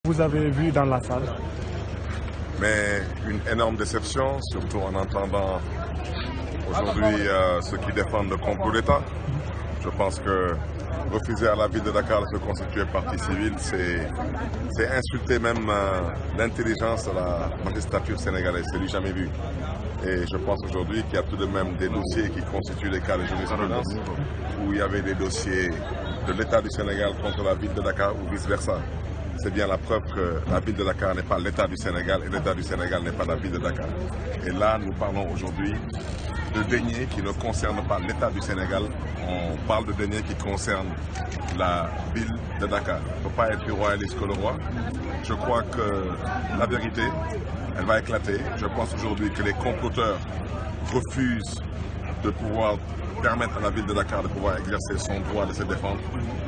Vous avez vu dans la salle? Mais une énorme déception, surtout en entendant aujourd'hui ceux qui défendent le complot d'État. Je pense que refuser à la ville de Dakar de se constituer partie civile, c'est insulter même l'intelligence de la magistrature sénégalaise. C'est du jamais vu. Et je pense aujourd'hui qu'il y a tout de même des dossiers qui constituent des cas de jurisprudence où il y avait des dossiers de l'État du Sénégal contre la ville de Dakar ou vice-versa. C'est bien la preuve que la ville de Dakar n'est pas l'État du Sénégal et l'État du Sénégal n'est pas la ville de Dakar. Et là, nous parlons aujourd'hui de deniers qui ne concernent pas l'État du Sénégal. On parle de deniers qui concernent la ville de Dakar. Il ne faut pas être plus royaliste que le roi. Je crois que la vérité, elle va éclater. Je pense aujourd'hui que les comploteurs refusent de pouvoir permettre à la ville de Dakar de pouvoir exercer son droit de se défendre.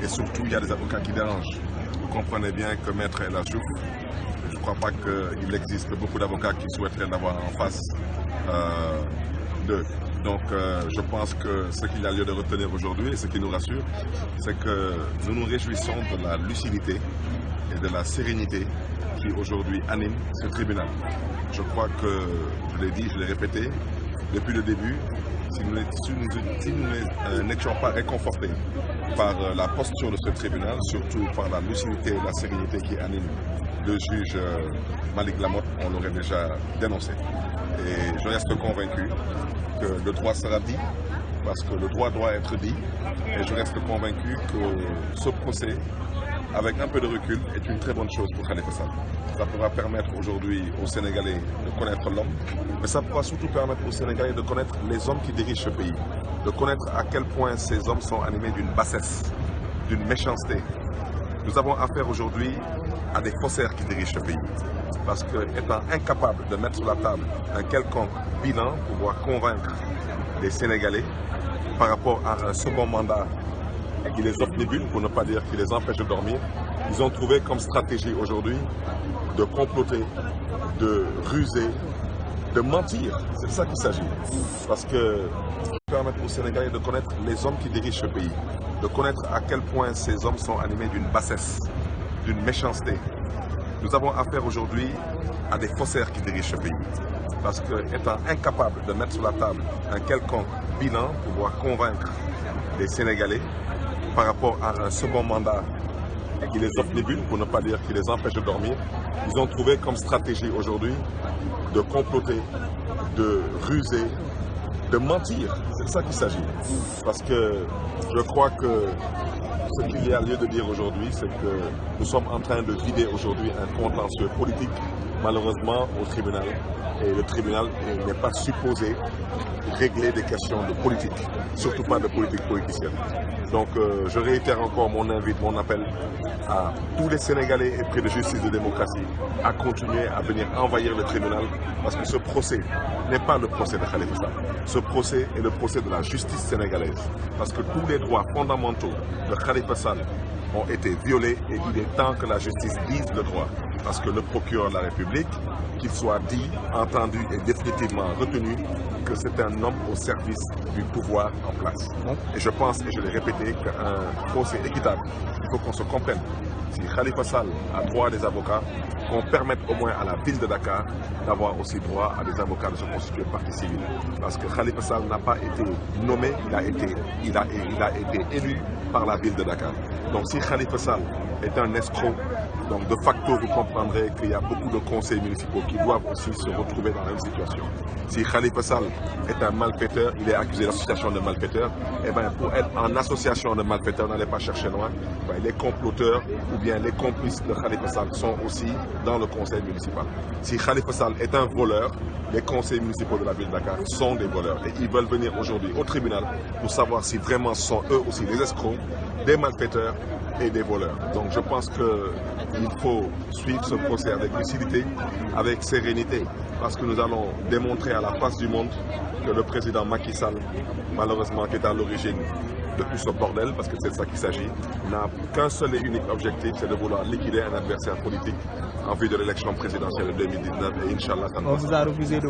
Et surtout, il y a des avocats qui dérangent. Vous comprenez bien que Maître El Achouf, je ne crois pas qu'il existe beaucoup d'avocats qui souhaiteraient l'avoir en face d'eux. Donc je pense que ce qu'il y a lieu de retenir aujourd'hui et ce qui nous rassure, c'est que nous nous réjouissons de la lucidité et de la sérénité qui aujourd'hui anime ce tribunal. Je crois que, je l'ai dit, je l'ai répété, depuis le début, si nous n'étions pas réconfortés par la posture de ce tribunal, surtout par la lucidité et la sérénité qui anime le juge Malick Lamotte, on l'aurait déjà dénoncé. Et je reste convaincu que le droit sera dit, parce que le droit doit être dit, et je reste convaincu que ce procès, avec un peu de recul, est une très bonne chose pour Khalifa Sall. Ça pourra permettre aujourd'hui aux Sénégalais de connaître l'homme, mais ça pourra surtout permettre aux Sénégalais de connaître les hommes qui dirigent ce pays, de connaître à quel point ces hommes sont animés d'une bassesse, d'une méchanceté. Nous avons affaire aujourd'hui à des faussaires qui dirigent ce pays, parce qu'étant incapables de mettre sur la table un quelconque bilan pour pouvoir convaincre les Sénégalais par rapport à un second mandat qui les obnubule, pour ne pas dire qui les empêche de dormir, ils ont trouvé comme stratégie aujourd'hui de comploter, de ruser, de mentir. C'est de ça qu'il s'agit. Parce que permettre aux Sénégalais de connaître les hommes qui dirigent ce pays, de connaître à quel point ces hommes sont animés d'une bassesse, d'une méchanceté. Nous avons affaire aujourd'hui à des faussaires qui dirigent ce pays. Parce qu'étant incapables de mettre sur la table un quelconque bilan pour pouvoir convaincre les Sénégalais par rapport à un second mandat qui les obnubule, pour ne pas dire qui les empêche de dormir, ils ont trouvé comme stratégie aujourd'hui de comploter, de ruser, de mentir. C'est de ça qu'il s'agit. Parce que je crois que ce qu'il y a lieu de dire aujourd'hui, c'est que nous sommes en train de vider aujourd'hui un contentieux politique, malheureusement, au tribunal. Et le tribunal n'est pas supposé régler des questions de politique, surtout pas de politique politicienne. Donc je réitère encore mon invite, mon appel à tous les Sénégalais épris de justice et de démocratie à continuer à venir envahir le tribunal, parce que ce procès n'est pas le procès de Khalifa Sall. Ce procès est le procès de la justice sénégalaise, parce que tous les droits fondamentaux de Khalifa Sall ont été violés et il est temps que la justice dise le droit. Parce que le procureur de la République, qu'il soit dit, entendu et définitivement retenu que c'est un homme au service du pouvoir en place. Et je pense, et je l'ai répété, qu'un procès équitable, il faut qu'on se comprenne. Si Khalifa Sall a droit à des avocats, qu'on permette au moins à la ville de Dakar d'avoir aussi droit à des avocats de se constituer partie civile. Parce que Khalifa Sall n'a pas été nommé, il a été élu par la ville de Dakar. Donc si Khalifa Sall est un escroc, donc de facto vous comprendrez qu'il y a beaucoup de conseils municipaux qui doivent aussi se retrouver dans la même situation. Si Khalifa Sall est un malfaiteur, il est accusé d'association de malfaiteurs, et bien pour être en association de malfaiteurs, n'allez pas chercher loin, les comploteurs ou bien les complices de Khalifa Sall sont aussi dans le conseil municipal. Si Khalifa Sall est un voleur, les conseils municipaux de la ville de Dakar sont des voleurs et ils veulent venir aujourd'hui au tribunal pour savoir si vraiment ce sont eux aussi des escrocs, des malfaiteurs et des voleurs. Donc je pense qu'il faut suivre ce procès avec lucidité, avec sérénité, parce que nous allons démontrer à la face du monde que le président Macky Sall, malheureusement qui est à l'origine de tout ce bordel, parce que c'est de ça qu'il s'agit, n'a qu'un seul et unique objectif, c'est de vouloir liquider un adversaire politique en vue de l'élection présidentielle de 2019 et Inch'Allah, ça ne